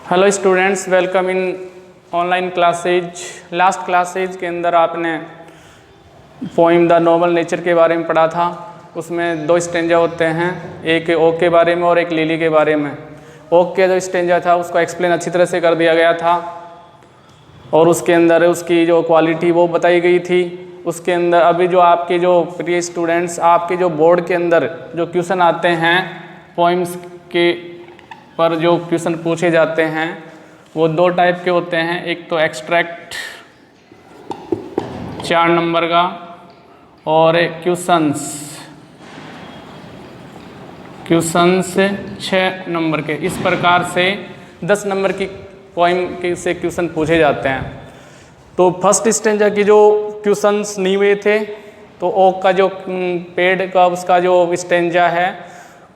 Hello students, welcome in online classes. Last classes के अंदर आपने पोइम द नोबल नेचर के बारे में पढ़ा था। उसमें दो स्टेंजा होते हैं, एक ओक के बारे में और एक लिली के बारे में। ओक के जो स्टेंजा था उसको एक्सप्लेन अच्छी तरह से कर दिया गया था और उसके अंदर उसकी जो क्वालिटी वो बताई गई थी। उसके अंदर अभी जो आपके जो प्रिय स्टूडेंट्स, आपके जो बोर्ड के अंदर जो क्वेश्चन आते हैं पोइम्स के पर जो क्वेश्चन पूछे जाते हैं वो दो टाइप के होते हैं। एक तो एक्सट्रैक्ट 4 नंबर का और एक क्वेश्चंस 6 नंबर के। इस प्रकार से 10 नंबर की पोइम के से क्वेश्चन पूछे जाते हैं। तो फर्स्ट स्टेंजा की जो क्वेश्चंस नहीं हुए थे, तो ओक का जो पेड़ का उसका जो स्टेंजा है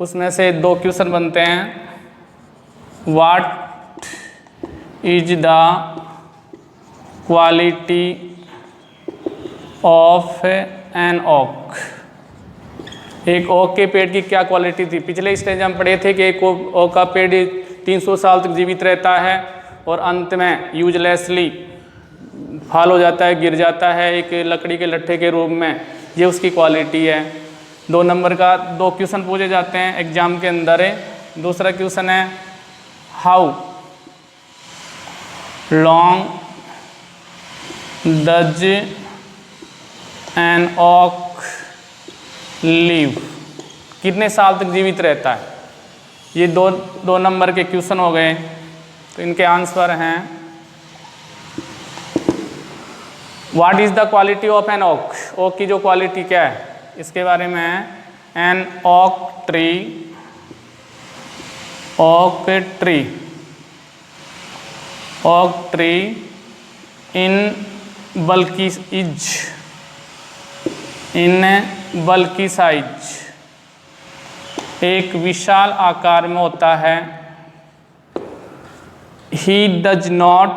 उसमें से 2 क्वेश्चन बनते हैं। What is the quality of an oak? एक ओक के पेड़ की क्या क्वालिटी थी। पिछले स्टेज हम पढ़े थे कि एक ओक का पेड़ 300 साल तक जीवित रहता है और अंत में यूजलेसली फाल हो जाता है, गिर जाता है एक लकड़ी के लट्ठे के रूप में। ये उसकी क्वालिटी है। 2 नंबर का 2 क्वेश्चन पूछे जाते हैं एग्जाम के अंदर। दूसरा क्वेश्चन है how long does an oak live? कितने साल तक जीवित रहता है। ये दो नंबर के क्वेश्चन हो गए। तो इनके आंसर हैं what is the quality of an oak? Oak की जो क्वालिटी क्या है इसके बारे में है एन ओक ट्री इन बल्कि साइज, एक विशाल आकार में होता है। He does not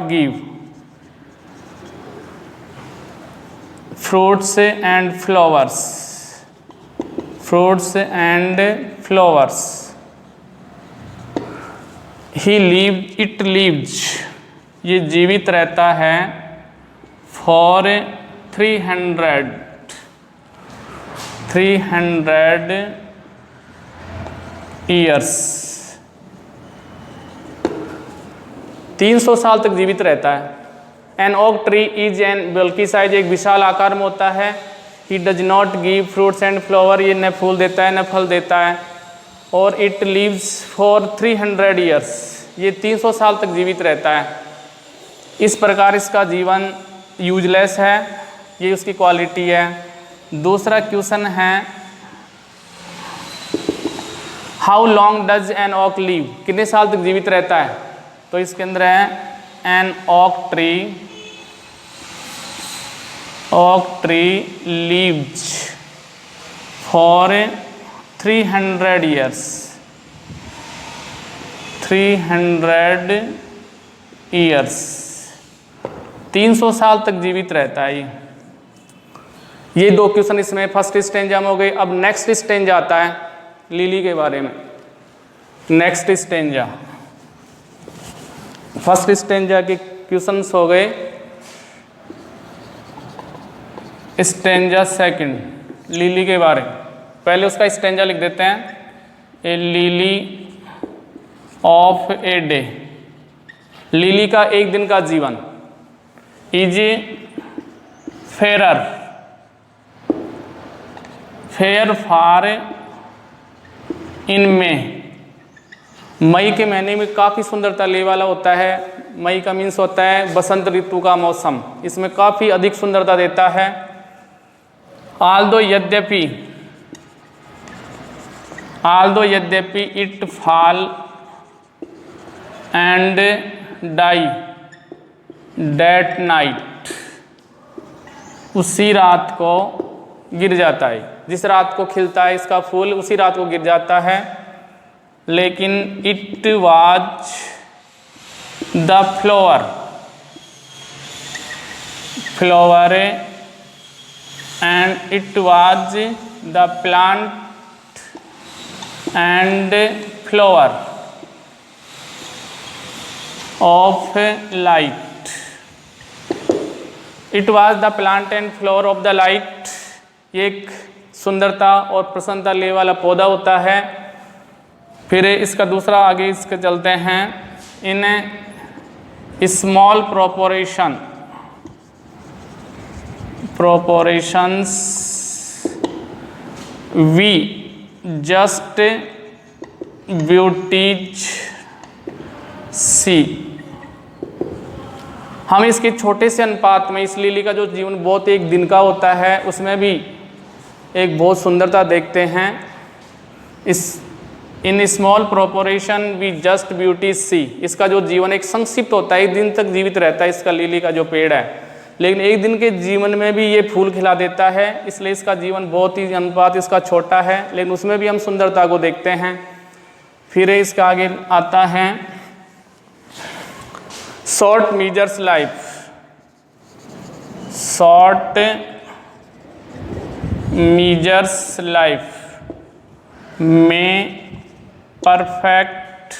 give fruits and flowers. It lives, ये जीवित रहता है for 300 years, 300 साल तक जीवित रहता है। An oak tree is an bulky size, एक विशाल आकार में होता है। He does not give fruits and flower, ये न फूल देता है न फल देता है। और इट लिव्स फॉर 300 ईयर्स, ये 300 साल तक जीवित रहता है। इस प्रकार इसका जीवन यूजलेस है, ये उसकी क्वालिटी है। दूसरा क्वेश्चन है how long does an oak live? कितने साल तक जीवित रहता है। तो इसके अंदर है an oak tree lives for 300 years, 300 साल तक जीवित रहता है। ये 2 क्वेश्चन इसमें फर्स्ट स्टेंजा में हो गए। अब नेक्स्ट स्टेंजा आता है लिली के बारे में। नेक्स्ट स्टेंजा, फर्स्ट स्टेंजा के क्वेश्चंस हो गए। स्टेंजा सेकंड लिली के बारे में। पहले उसका स्टेंजा लिख देते हैं। A lily of a day, lily का एक दिन का जीवन। Is fair for in May के महीने में काफ़ी सुंदरता ले वाला होता है। मई का मीन्स होता है बसंत ऋतु का मौसम, इसमें काफ़ी अधिक सुंदरता देता है। आल्दो यद्यपि it fall and die that night, उसी रात को गिर जाता है। जिस रात को खिलता है इसका फूल उसी रात को गिर जाता है। लेकिन it was the flower and it was the plant and flower of light. It was the plant and flower of the light. ये एक सुंदरता और प्रसन्नता ले वाला पौधा होता है। फिर इसका दूसरा आगे इसके चलते हैं। In small proportions we just beauties see। हम इसके छोटे से अनुपात में इस लिली का जो जीवन बहुत एक दिन का होता है उसमें भी एक बहुत सुंदरता देखते हैं। In small proportion we just beauty see. इसका जो जीवन एक संक्षिप्त होता है, एक दिन तक जीवित रहता है इसका लिली का जो पेड़ है, लेकिन एक दिन के जीवन में भी ये फूल खिला देता है, इसलिए इसका जीवन बहुत ही अनुपात इसका छोटा है, लेकिन उसमें भी हम सुंदरता को देखते हैं। फिर इसका आगे आता है short measures life. Short measures life में परफेक्ट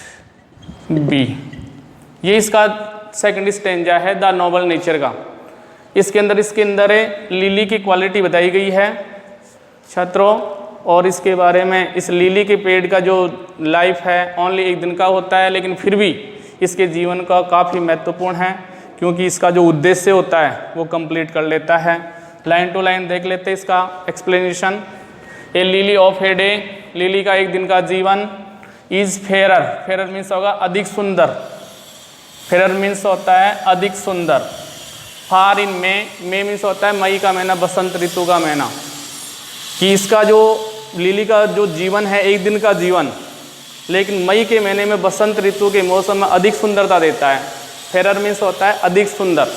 बी। ये इसका सेकंड स्टेंजा है द नोबल नेचर का। इसके अंदर लिली की क्वालिटी बताई गई है छात्रों, और इसके बारे में इस लिली के पेड़ का जो लाइफ है ओनली एक दिन का होता है, लेकिन फिर भी इसके जीवन का काफ़ी महत्वपूर्ण है क्योंकि इसका जो उद्देश्य होता है वो कंप्लीट कर लेता है। लाइन टू लाइन देख लेते हैं इसका explanation. A lily of a day, lily का एक दिन का जीवन। इज फेयर, फेयर मीन्स होगा अधिक सुंदर, फेयर मीन्स होता है अधिक सुंदर। फार इन मे मीन्स होता है मई का महीना, बसंत ऋतु का महीना। कि इसका जो लिली का जो जीवन है एक दिन का जीवन, लेकिन मई के महीने में बसंत ऋतु के मौसम में अधिक सुंदरता देता है। फेयर मीन्स होता है अधिक सुंदर।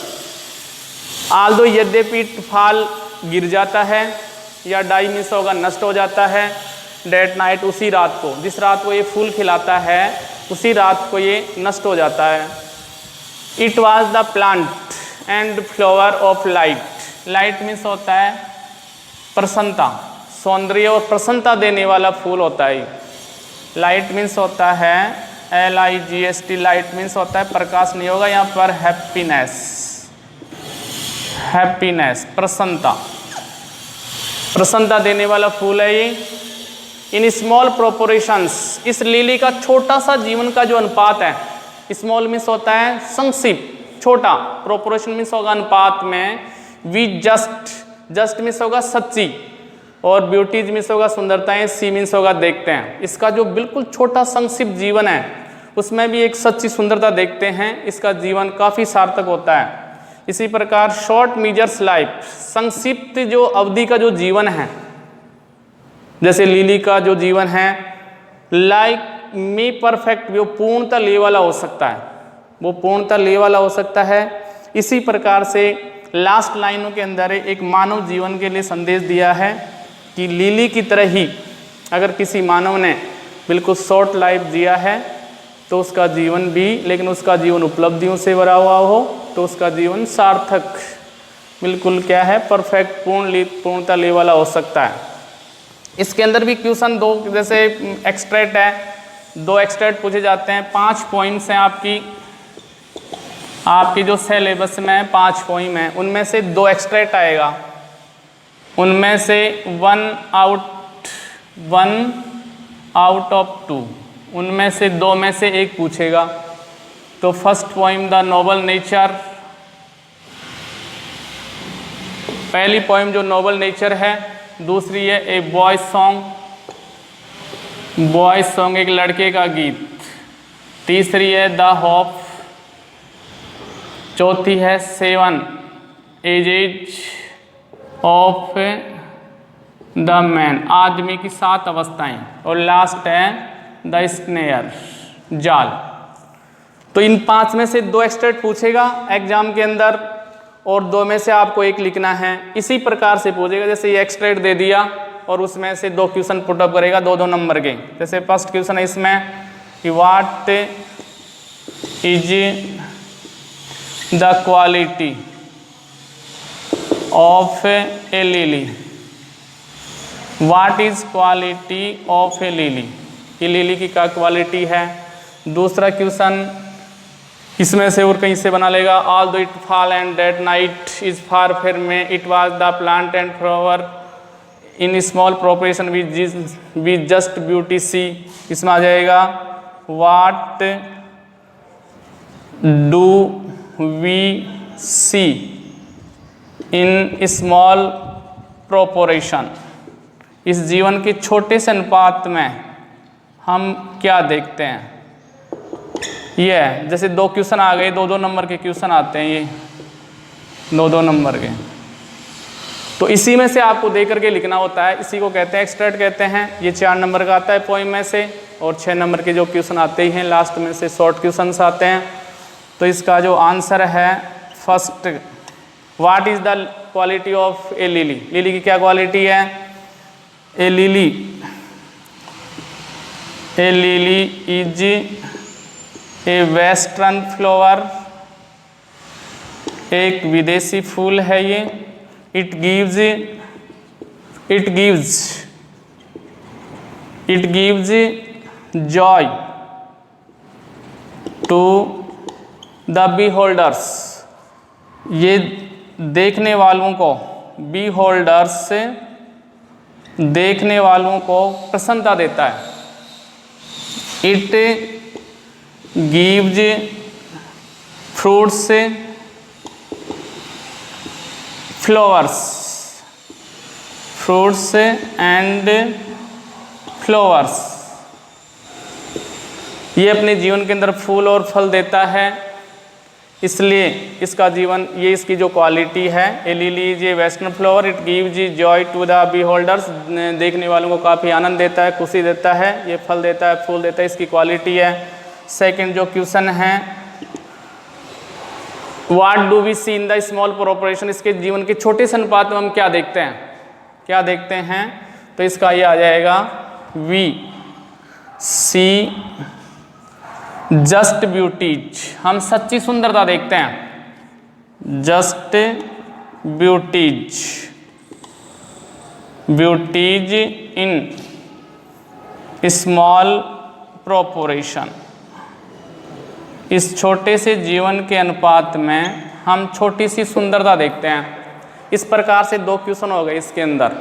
आल्दो यद्यपि फाल गिर जाता है, या डाई मीन्स होगा नष्ट हो जाता है। डेट नाइट उसी रात को, जिस रात को ये फूल खिलाता है उसी रात को ये नष्ट हो जाता है। It was the plant and flower of light. Light means होता है प्रसन्नता, सौंदर्य और प्रसन्नता देने वाला फूल होता है। लाइट मीन्स होता है LIGHT। लाइट मीन्स होता है प्रकाश, नहीं होगा यहाँ पर हैप्पीनेस, हैप्पीनेस प्रसन्नता, प्रसन्नता देने वाला फूल है ये। इन स्मॉल प्रोपोरेशंस, इस लिली का छोटा सा जीवन का जो अनुपात है, स्मॉल मीन्स होता है संक्षिप्त, छोटा, प्रोपोरेशन मीन्स होगा अनुपात में। वी जस्ट मीन्स होगा सच्ची, और ब्यूटीज मीन्स होगा सुंदरताएं, सी मीन्स होगा देखते हैं। इसका जो बिल्कुल छोटा संक्षिप्त जीवन है उसमें भी एक सच्ची सुंदरता देखते हैं। इसका जीवन काफ़ी सार्थक होता है। इसी प्रकार शॉर्ट मीजर्स लाइफ, संक्षिप्त जो अवधि का जो जीवन है, जैसे लिली का जो जीवन है, लाइक मी परफेक्ट, वो पूर्णता ले वाला हो सकता है, वो पूर्णता ले वाला हो सकता है। इसी प्रकार से लास्ट लाइनों के अंदर एक मानव जीवन के लिए संदेश दिया है कि लिली की तरह ही अगर किसी मानव ने बिल्कुल शॉर्ट लाइफ जिया है तो उसका जीवन भी, लेकिन उसका जीवन उपलब्धियों से भरा हुआ हो तो उसका जीवन सार्थक, बिल्कुल क्या है, परफेक्ट, पूर्णता ले वाला हो सकता है। इसके अंदर भी क्वेश्चन दो, जैसे एक्सट्रैक्ट है, 2 एक्सट्रैक्ट पूछे जाते हैं। 5 पॉइंट्स हैं आपकी जो सिलेबस में है, 5 पॉइंट हैं, उनमें से 2 एक्सट्रैक्ट आएगा। उनमें से 1 आउट ऑफ 2, उनमें से 2 में से 1 पूछेगा। तो first poem the Nobel nature, पहली पोइम जो नोबल नेचर है। दूसरी है a boy song, boy song एक लड़के का गीत। तीसरी है द होप। चौथी है 7 एजेज ऑफ द मैन, आदमी की 7 अवस्थाएं। और लास्ट है द स्नेयर, जाल। तो इन 5 में से 2 एक्सट्रैक्ट पूछेगा एग्जाम के अंदर, और 2 में से आपको 1 लिखना है। इसी प्रकार से पूछेगा, जैसे ये एक्सट्रैक्ट दे दिया और उसमें से 2 क्वेश्चन पुटअप करेगा 2-2 नंबर के। जैसे फर्स्ट क्वेश्चन है इसमें कि what is the quality of a lily, what is quality of a lily, ये लिली की क्या क्वालिटी है। दूसरा क्वेश्चन इसमें से और कहीं से बना लेगा, although it fall and that night is far fair में it was the plant and flower in small proportion with just beauty see, इसमें आ जाएगा what do we see in small proportion, इस जीवन के छोटे से अनुपात में हम क्या देखते हैं। ये है, जैसे दो क्वेश्चन आ गए, 2-2 नंबर के क्वेश्चन आते हैं, ये 2-2 नंबर के, तो इसी में से आपको दे करके लिखना होता है, इसी को कहते हैं एक्सट्रैक्ट कहते हैं। ये 4 नंबर का आता है पोइम में से, और 6 नंबर के जो क्वेश्चन आते ही हैं लास्ट में से शॉर्ट क्वेश्चन आते हैं। तो इसका जो आंसर है first, what is the quality of a lily, lily की क्या क्वालिटी है। A lily is a western flower, एक विदेशी फूल है ये। It gives joy to the beholders, ये देखने वालों को, बीहोल्डर्स देखने वालों को प्रसन्नता देता है। It gives fruits and flowers, ये अपने जीवन के अंदर फूल और फल देता है, इसलिए इसका जीवन, ये इसकी जो क्वालिटी है, a lily is a western flower, it gives joy to the beholders, देखने वालों को काफ़ी आनंद देता है, खुशी देता है, ये फल देता है, फूल देता है, इसकी क्वालिटी है। सेकंड जो क्वेश्चन है, what do we see in the small proportion, इसके जीवन के छोटे से अनुपात में हम क्या देखते हैं, तो इसका ये आ जाएगा वी सी जस्ट ब्यूटीज, हम सच्ची सुंदरता देखते हैं, just beauties in small proportion, इस छोटे से जीवन के अनुपात में हम छोटी सी सुंदरता देखते हैं। इस प्रकार से 2 क्वेश्चन हो गए इसके अंदर।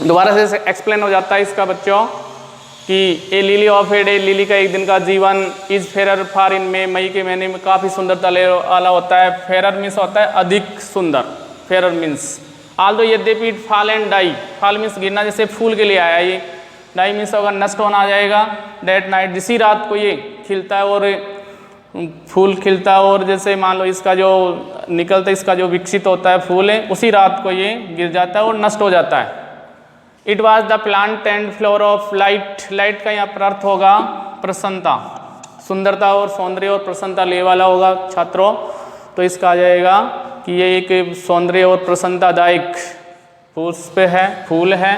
दोबारा से एक्सप्लेन हो जाता है इसका बच्चों कि a lily of a day, lily का एक दिन का जीवन, इज फेरर फार इन में, मई के महीने में काफ़ी सुंदरता ले वाला होता है। फेरर मीन्स होता है अधिक सुंदर, फेरर मीन्स आल्दो यद्यपि it fall and die, fall means गिरना, जैसे फूल के लिए आया ये, डाई मीन्स होगा नष्ट होना आ जाएगा। डेट नाइट, जिसी रात को ये खिलता है और फूल खिलता है, और जैसे मान लो इसका जो निकलता, इसका जो विकसित होता है फूल है, उसी रात को ये गिर जाता है और नष्ट हो जाता है। It was the plant and flower of light, light का यहाँ पर अर्थ होगा प्रसन्नता, सुंदरता और सौंदर्य और प्रसन्नता ले वाला होगा छात्रों। तो इसका आ जाएगा कि ये एक सौंदर्य और प्रसन्नतादायक पुष्प है, फूल है।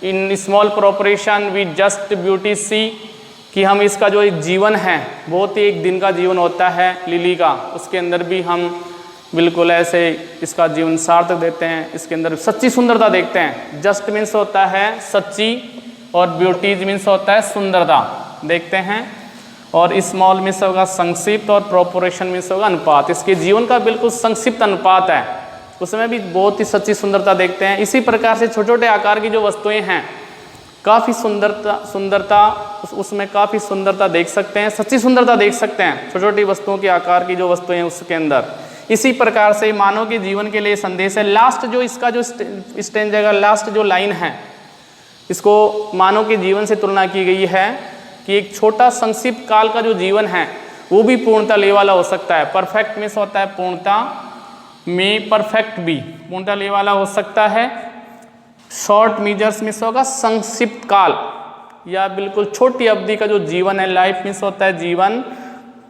In small proportion with just beauty see, कि हम इसका जो एक जीवन है, बहुत ही एक दिन का जीवन होता है लिली का, उसके अंदर भी हम बिल्कुल ऐसे इसका जीवन सार्थक देते हैं, इसके अंदर सच्ची सुंदरता देखते हैं। जस्ट मीन्स होता है सच्ची, और ब्यूटीज मीन्स होता है सुंदरता देखते हैं, और स्मॉल मीन्स होगा संक्षिप्त, और प्रोपोर्शन मीन्स होगा अनुपात। इसके जीवन का बिल्कुल संक्षिप्त अनुपात है, उसमें भी बहुत ही सच्ची सुंदरता देखते हैं। इसी प्रकार से छोटे छोटे आकार की जो वस्तुएं हैं, काफ़ी सुंदरता उसमें काफ़ी सुंदरता देख सकते हैं, सच्ची सुंदरता देख सकते हैं छोटी छोटी वस्तुओं के आकार की जो वस्तुएं हैं उसके अंदर। इसी प्रकार से मानव के जीवन के लिए संदेश है। लास्ट जो इसका जो स्टेंजा का लास्ट जो लाइन है, इसको मानव के जीवन से तुलना की गई है कि एक छोटा संक्षिप्त काल का जो जीवन है वो भी पूर्णता ले वाला हो सकता है। परफेक्ट मीन्स होता है पूर्णता में, परफेक्ट भी पूर्णता ले वाला हो सकता है। शॉर्ट मीजर्स मीन्स होगा संक्षिप्त काल या बिल्कुल छोटी अवधि का जो जीवन है। लाइफ मीन्स होता है जीवन,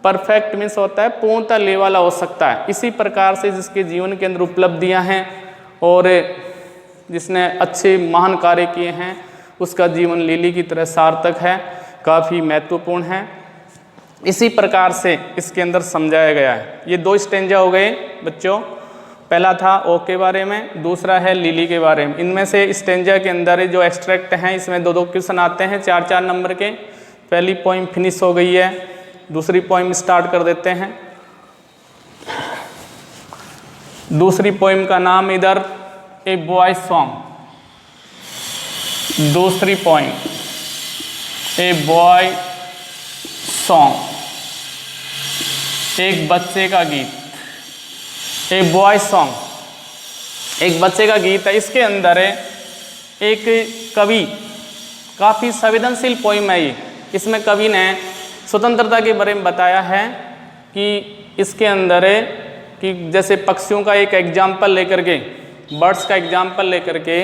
परफेक्ट मीन्स होता है पूर्णता ले वाला हो सकता है। इसी प्रकार से जिसके जीवन के अंदर उपलब्धियां हैं और जिसने अच्छे महान कार्य किए हैं, उसका जीवन लिली की तरह सार्थक है, काफ़ी महत्वपूर्ण है। इसी प्रकार से इसके अंदर समझाया गया है। ये 2 स्टेंजा हो गए बच्चों, पहला था ओक के बारे में, दूसरा है लिली के बारे में। इनमें से स्टेंजा के अंदर जो एक्सट्रैक्ट हैं इसमें 2-2 क्वेश्चन आते हैं 4-4 नंबर के। पहली पोइम फिनिश हो गई है, दूसरी पोइम स्टार्ट कर देते हैं। दूसरी पोइम का नाम इधर ए बॉय सॉन्ग, दूसरी पोइम ए बॉय सॉन्ग, एक बच्चे का गीत। ए बॉय सॉन्ग एक बच्चे का गीत है। इसके अंदर एक कवि, काफ़ी संवेदनशील पोइम है ये। इसमें कवि ने स्वतंत्रता के बारे में बताया है कि इसके अंदर है कि जैसे पक्षियों का एक एग्जाम्पल लेकर के, बर्ड्स का एग्जाम्पल लेकर के,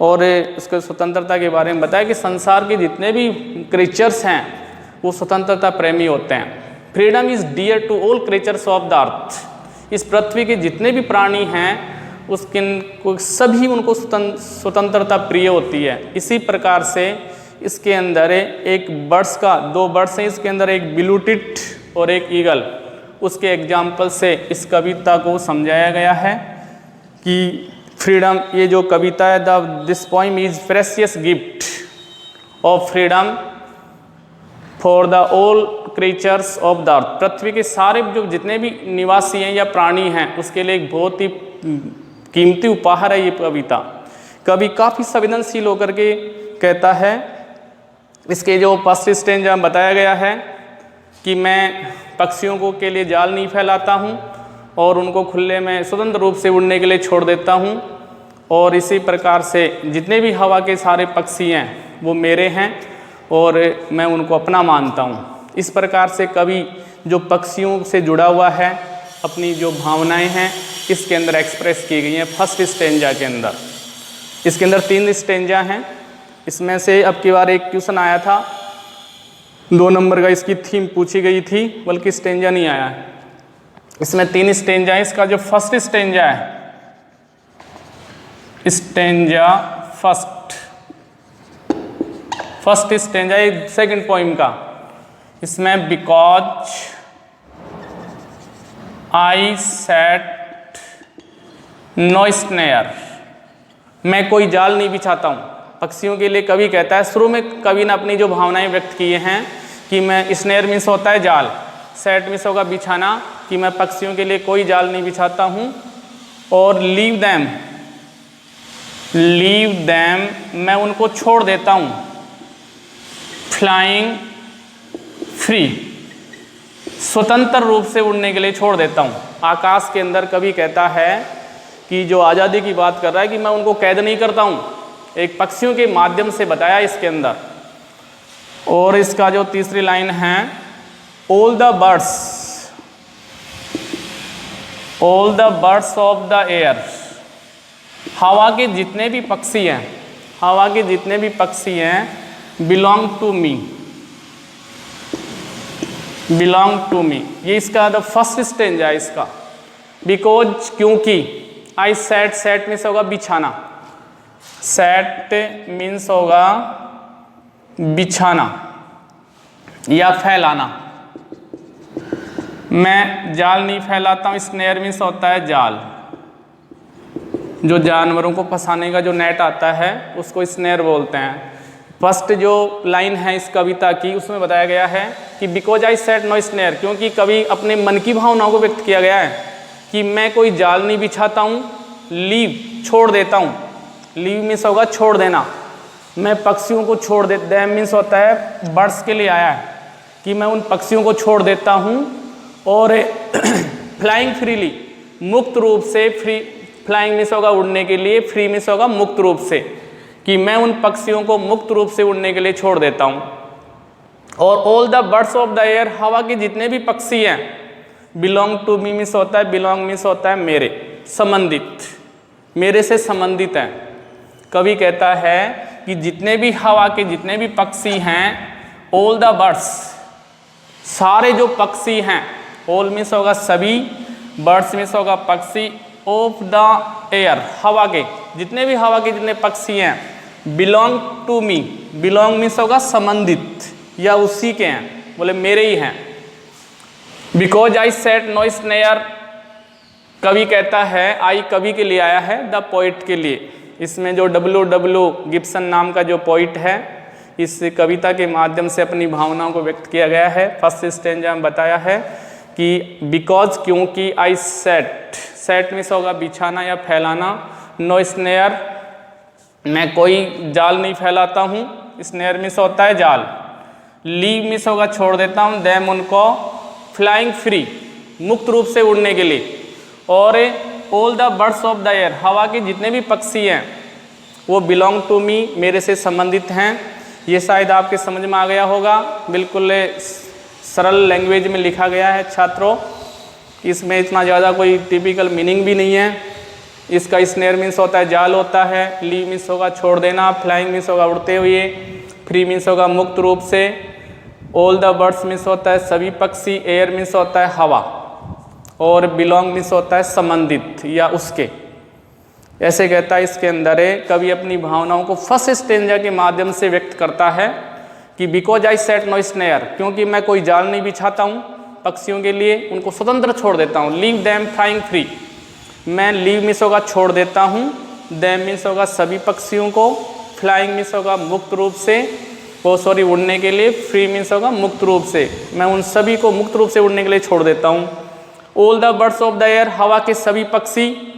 और उसके स्वतंत्रता के बारे में बताया कि संसार के जितने भी क्रीचर्स हैं वो स्वतंत्रता प्रेमी होते हैं। Freedom is dear to all creatures of the earth. इस पृथ्वी के जितने भी प्राणी हैं उसके सभी उनको स्वतंत्रता प्रिय होती है। इसी प्रकार से इसके अंदर एक बर्ड्स का, 2 बर्ड्स हैं इसके अंदर, एक ब्लू टिट और एक ईगल। उसके एग्जाम्पल से इस कविता को समझाया गया है कि फ्रीडम, ये जो कविता है, this poem is precious gift of freedom for the all creatures of the earth. पृथ्वी के सारे जो जितने भी निवासी हैं या प्राणी हैं उसके लिए एक बहुत ही कीमती उपहार है ये कविता। कवि काफ़ी संवेदनशील होकर के कहता है। इसके जो फर्स्ट स्टेंजा में बताया गया है कि मैं पक्षियों को के लिए जाल नहीं फैलाता हूँ और उनको खुले में स्वतंत्र रूप से उड़ने के लिए छोड़ देता हूँ, और इसी प्रकार से जितने भी हवा के सारे पक्षी हैं वो मेरे हैं और मैं उनको अपना मानता हूँ। इस प्रकार से कवि जो पक्षियों से जुड़ा हुआ है, अपनी जो भावनाएं हैं इसके अंदर एक्सप्रेस की गई हैं फर्स्ट स्टेंजा के अंदर। इसके अंदर 3 स्टेंजा हैं। इसमें से अब की बार एक क्वेश्चन आया था 2 नंबर का, इसकी थीम पूछी गई थी, बल्कि स्टेंजा नहीं आया है। इसमें 3 स्टेंजा है। इसका जो फर्स्ट स्टेंजा है, स्टेंजा फर्स्ट स्टेंजा है सेकंड पोइम का। इसमें because I set no snare, मैं कोई जाल नहीं बिछाता हूँ। पक्षियों के लिए कवि कहता है, शुरू में कवि ने अपनी जो भावनाएं व्यक्त किए हैं कि मैं, स्नेयर मीन्स होता है जाल, सेट मीन्स होगा बिछाना, कि मैं पक्षियों के लिए कोई जाल नहीं बिछाता हूँ, और लीव दैम मैं उनको छोड़ देता हूँ, फ्लाइंग फ्री स्वतंत्र रूप से उड़ने के लिए छोड़ देता हूँ। आकाश के अंदर कवि कहता है कि जो आज़ादी की बात कर रहा है कि मैं उनको कैद नहीं करता हूँ, एक पक्षियों के माध्यम से बताया इसके अंदर। और इसका जो तीसरी लाइन है, all the birds of the air, हवा के जितने भी पक्षी हैं, बिलोंग टू मी। ये इसका द फर्स्ट स्टेंजा है इसका। बिकॉज क्योंकि, आई सेट मीन्स होगा बिछाना, सेट मीन्स होगा बिछाना या फैलाना। मैं जाल नहीं फैलाता हूँ, स्नेयर मीन्स होता है जाल, जो जानवरों को फंसाने का जो नेट आता है उसको स्नेयर बोलते हैं। फर्स्ट जो लाइन है इस कविता की उसमें बताया गया है कि because I set no snare, क्योंकि कवि अपने मन की भावनाओं को व्यक्त किया गया है कि मैं कोई जाल नहीं बिछाता हूँ, लीव छोड़ देता हूँ, लीव मीन्स होगा छोड़ देना, मैं पक्षियों को छोड़ दे, दैम मीन्स होता है बर्ड्स के लिए आया है कि मैं उन पक्षियों को छोड़ देता हूँ, और फ्लाइंग फ्रीली मुक्त रूप से, फ्लाइंग मीन्स होगा उड़ने के लिए, फ्री मीन्स होगा मुक्त रूप से, कि मैं उन पक्षियों को मुक्त रूप से उड़ने के लिए छोड़ देता हूँ। और all the birds of the air, हवा के जितने भी पक्षी हैं, बिलोंग टू मी मीन्स होता है, बिलोंग मीन्स होता है मेरे, संबंधित, मेरे से संबंधित हैं। कवि कहता है कि जितने भी हवा के जितने भी पक्षी हैं, ऑल द बर्ड्स, सारे जो पक्षी हैं, ऑल मीन्स होगा सभी, बर्ड्स मीन्स होगा पक्षी, ऑफ द एयर हवा के जितने भी हवा के जितने पक्षी हैं, belong to me, belong means होगा संबंधित या उसी के हैं, बोले मेरे ही हैं। Because I set no snare, कवि कहता है, आई कवि के लिए आया है, द पोइट के लिए। इसमें जो W गिब्सन नाम का जो पोइट है, इस कविता के माध्यम से अपनी भावनाओं को व्यक्त किया गया है। फर्स्ट स्टेंजा में बताया है कि बिकॉज क्योंकि आई सेट मीन्स होगा बिछाना या फैलाना, नो स्नेयर मैं कोई जाल नहीं फैलाता हूँ, स्नेयर मीन्स होता है जाल, लीव मीन्स होगा छोड़ देता हूँ, देम उनको, फ्लाइंग फ्री मुक्त रूप से उड़ने के लिए, और all the birds of the air हवा के जितने भी पक्षी हैं वो बिलोंग टू मी मेरे से संबंधित हैं। ये शायद आपके समझ में आ गया होगा, बिल्कुल सरल लैंग्वेज में लिखा गया है छात्रों, इसमें इतना ज़्यादा कोई टिपिकल मीनिंग भी नहीं है। इसका स्नेयर मीन्स होता है जाल होता है, लीव मीन्स होगा छोड़ देना, फ्लाइंग मीन्स होगा उड़ते हुए, फ्री मीन्स होगा मुक्त रूप से, ऑल द बर्ड्स मीन्स होता है सभी पक्षी, एयर मीन्स होता है हवा, और बिलोंग मीन्स होता है संबंधित या उसके। ऐसे कहता है इसके अंदर है, कवि अपनी भावनाओं को फर्स्ट स्टेंजा के माध्यम से व्यक्त करता है कि because I set no snare क्योंकि मैं कोई जाल नहीं बिछाता हूँ पक्षियों के लिए, उनको स्वतंत्र छोड़ देता हूँ, लीव दैम फ्लाइंग फ्री मैं लीव मीन्स होगा छोड़ देता हूँ, दैम मीन्स होगा सभी पक्षियों को, फ्लाइंग मीन्स होगा मुक्त रूप से, वो सॉरी उड़ने के लिए, फ्री मीन्स होगा मुक्त रूप से, मैं उन सभी को मुक्त रूप से उड़ने के लिए छोड़ देता हूँ। All the birds of the air हवा के सभी पक्षी,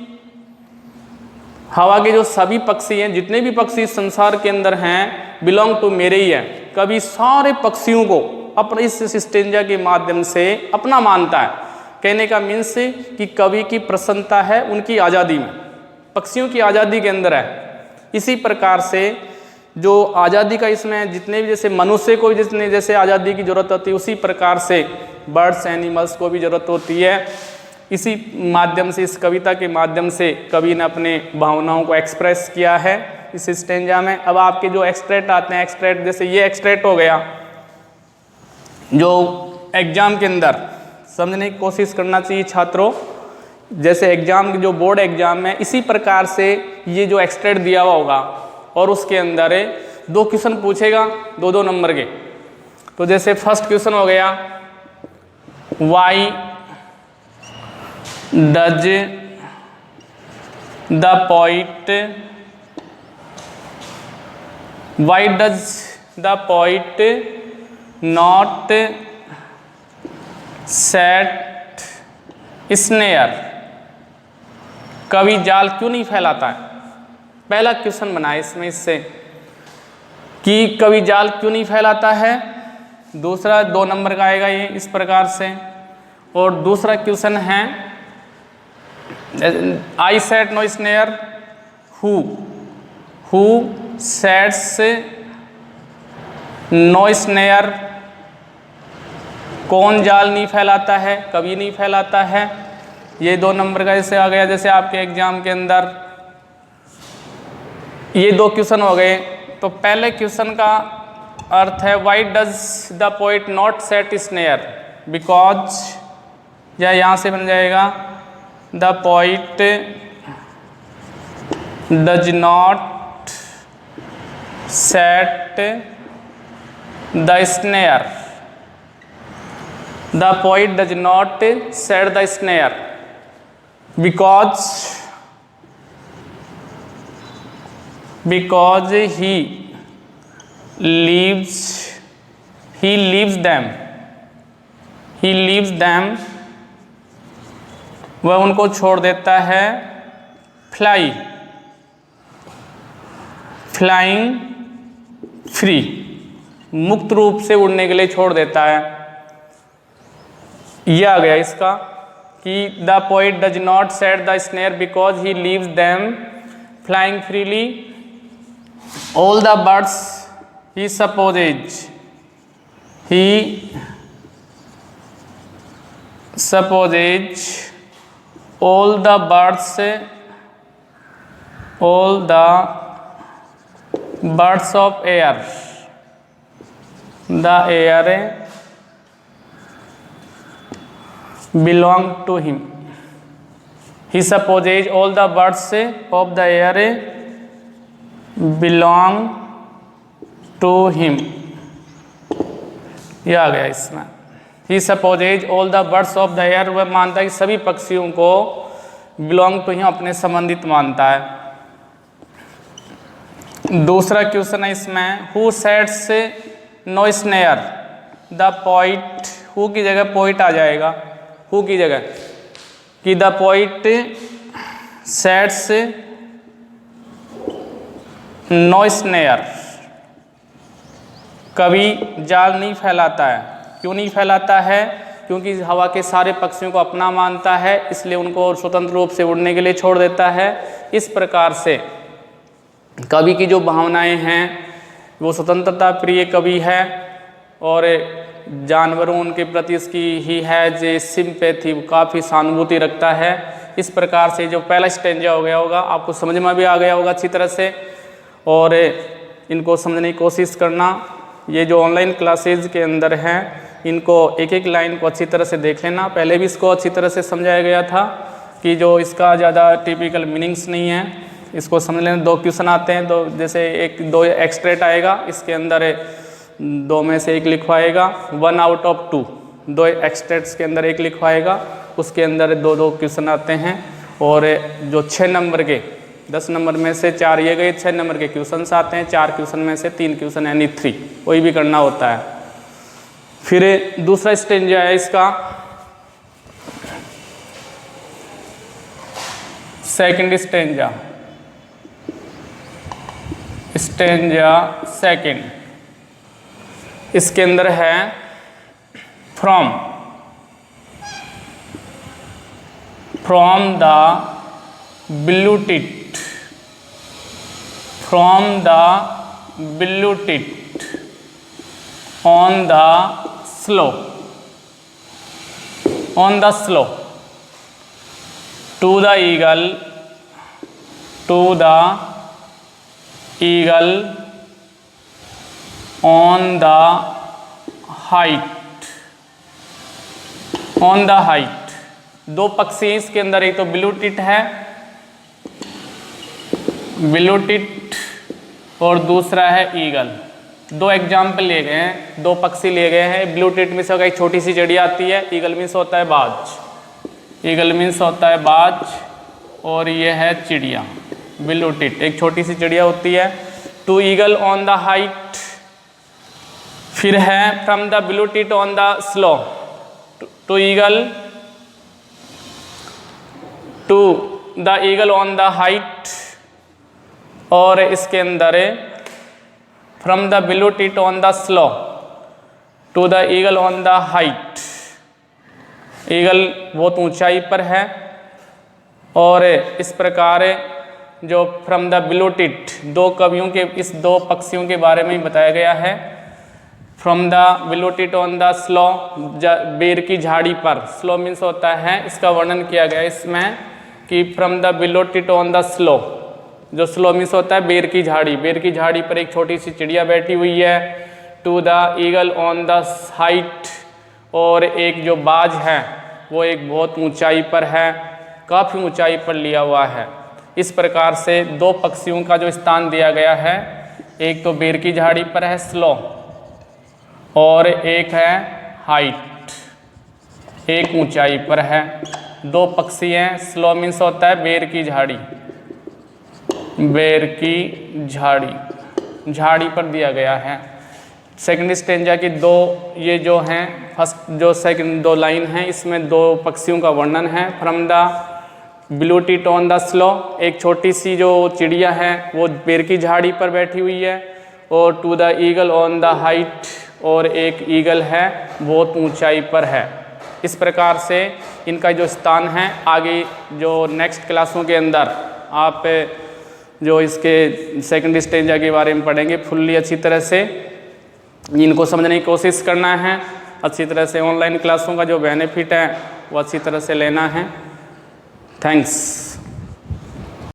हवा के जो सभी पक्षी हैं, जितने भी पक्षी संसार के अंदर हैं बिलोंग टू मेरे ही हैं। कवि सारे पक्षियों को अपने इस स्टेंजा के माध्यम से अपना मानता है। कहने का मीन्स कि कवि की प्रसन्नता है उनकी आज़ादी में, पक्षियों की आज़ादी के अंदर है। इसी प्रकार से जो आज़ादी का इसमें जितने भी जैसे मनुष्य को जितने जैसे आज़ादी की ज़रूरत होती है, उसी प्रकार से बर्ड्स एनिमल्स को भी ज़रूरत होती है। इसी माध्यम से, इस कविता के माध्यम से कवि ने अपने भावनाओं को एक्सप्रेस किया है इस स्टेंजा में। अब आपके जो एक्सट्रैक्ट आते हैं, एक्सट्रैक्ट जैसे ये एक्सट्रैक्ट हो गया, जो एग्जाम के अंदर समझने की कोशिश करना चाहिए छात्रों। जैसे एग्जाम जो बोर्ड एग्जाम है, इसी प्रकार से ये जो एक्सट्रैक्ट दिया हुआ होगा और उसके अंदर 2 क्वेश्चन पूछेगा 2-2 नंबर के। तो जैसे फर्स्ट क्वेश्चन हो गया, why does the poet not set snare कवि जाल क्यों नहीं फैलाता है। पहला क्वेश्चन बनाए इसमें इससे कि कवि जाल क्यों नहीं फैलाता है। दूसरा 2 नंबर का आएगा ये इस प्रकार से। और दूसरा क्वेश्चन है, I set no snare who sets no snare कौन जाल नहीं फैलाता है, कभी नहीं फैलाता है। ये 2 नंबर का जैसे आ गया। जैसे आपके एग्जाम के अंदर ये 2 क्वेश्चन हो गए। तो पहले क्वेश्चन का अर्थ है, why does the poet not set snare, because, या यहाँ से बन जाएगा the poet does not set the snare, the poet does not set the snare because he leaves them वह उनको छोड़ देता है, फ्लाइंग फ्री मुक्त रूप से उड़ने के लिए छोड़ देता है। यह आ गया इसका कि the poet does not set the snare because he leaves them flying freely, all the birds he supposes all the birds of air, the air belong to him. He supposes all the birds of the air belong to him. यह आ गया इसमें। He supposes all the birds of the air, वह मानता है कि सभी पक्षियों को बिलोंग टू हिम अपने संबंधित मानता है। दूसरा क्वेश्चन है इसमें, who sets no snare the poet, who की जगह पोइट आ जाएगा, हु की जगह कि the poet sets no snare, कवि जाल नहीं फैलाता है। क्यों नहीं फैलाता है? क्योंकि हवा के सारे पक्षियों को अपना मानता है, इसलिए उनको स्वतंत्र रूप से उड़ने के लिए छोड़ देता है। इस प्रकार से कवि की जो भावनाएं हैं वो स्वतंत्रता प्रिय कवि है और जानवरों उनके प्रति इसकी ही है जो सिंपैथी, वो काफ़ी सहानुभूति रखता है। इस प्रकार से जो पहला स्टेंजा हो गया होगा आपको समझ में भी आ गया होगा अच्छी तरह से, और इनको समझने की कोशिश करना। ये जो ऑनलाइन क्लासेज के अंदर हैं इनको एक एक लाइन को अच्छी तरह से देख लेना। पहले भी इसको अच्छी तरह से समझाया गया था कि जो इसका ज़्यादा टिपिकल मीनिंग्स नहीं है, इसको समझ लेना। 2 क्वेश्चन आते हैं, तो जैसे 2 एक्सट्रेट आएगा, इसके अंदर 2 में से 1 लिखवाएगा, 1 आउट ऑफ 2, 2 एक्सट्रेट्स के अंदर 1 लिखवाएगा, उसके अंदर 2 क्वेश्चन आते हैं। और जो 6 नंबर के 10 नंबर में से 4 ये गए, 6 नंबर के क्वेश्चन आते हैं, 4 क्वेश्चन में से 3 क्वेश्चन यानी 3 कोई भी करना होता है। फिर दूसरा स्टेंजा है इसका, सेकंड स्टेंजा, स्टेंजा सेकंड, इसके अंदर है from the blue tit, from the blue tit on the slow, on the slow to the eagle, to the eagle on the height, on the height. 2 पक्षी इसके अंदर, एक तो ब्लू टिट है, blue tit, और दूसरा है ईगल। 2 एग्जाम्पल लिए गए हैं, 2 पक्षी लिए गए हैं। ब्लू टिट में से होगा एक छोटी सी चिड़िया आती है, ईगल मीन्स होता है बाज, ईगल मीन्स होता है बाज, और ये है चिड़िया। ब्लू टिट एक छोटी सी चिड़िया होती है। To eagle on the height, फिर है from the blue tit on the slow, to eagle, to the eagle on the height, और इसके अंदर from the blue tit on the slow to the eagle on the height. Eagle बहुत ऊंचाई पर है, और इस प्रकार जो फ्रॉम द ब्लू टिट 2 कवियों के, इस 2 पक्षियों के बारे में ही बताया गया है। From the blue tit on the slow, बेर की झाड़ी पर, स्लो मीन्स होता है, इसका वर्णन किया गया इसमें कि from the blue tit on the slow, जो स्लो मीन्स होता है बेर की झाड़ी, बेर की झाड़ी पर एक छोटी सी चिड़िया बैठी हुई है। To the eagle on the height, और एक जो बाज है वो एक बहुत ऊंचाई पर है, काफ़ी ऊंचाई पर लिया हुआ है। इस प्रकार से 2 पक्षियों का जो स्थान दिया गया है, एक तो बेर की झाड़ी पर है स्लो, और एक है हाइट, एक ऊंचाई पर है। 2 पक्षी हैं, स्लो मीन्स होता है बेर की झाड़ी, बेर की झाड़ी, झाड़ी पर दिया गया है। सेकंड स्टेंजा की 2 ये जो हैं, फर्स्ट जो सेकंड 2 लाइन हैं, इसमें 2 पक्षियों का वर्णन है। From the blue tit on the slow, एक छोटी सी जो चिड़िया है वो बेर की झाड़ी पर बैठी हुई है, और to the eagle on the height, और एक ईगल है बहुत ऊंचाई पर है। इस प्रकार से इनका जो स्थान है, आगे जो नेक्स्ट क्लासों के अंदर आप जो इसके सेकंड स्टेंजा के बारे में पढ़ेंगे फुल्ली अच्छी तरह से, इनको समझने की कोशिश करना है अच्छी तरह से। ऑनलाइन क्लासों का जो बेनिफिट है वो अच्छी तरह से लेना है। थैंक्स।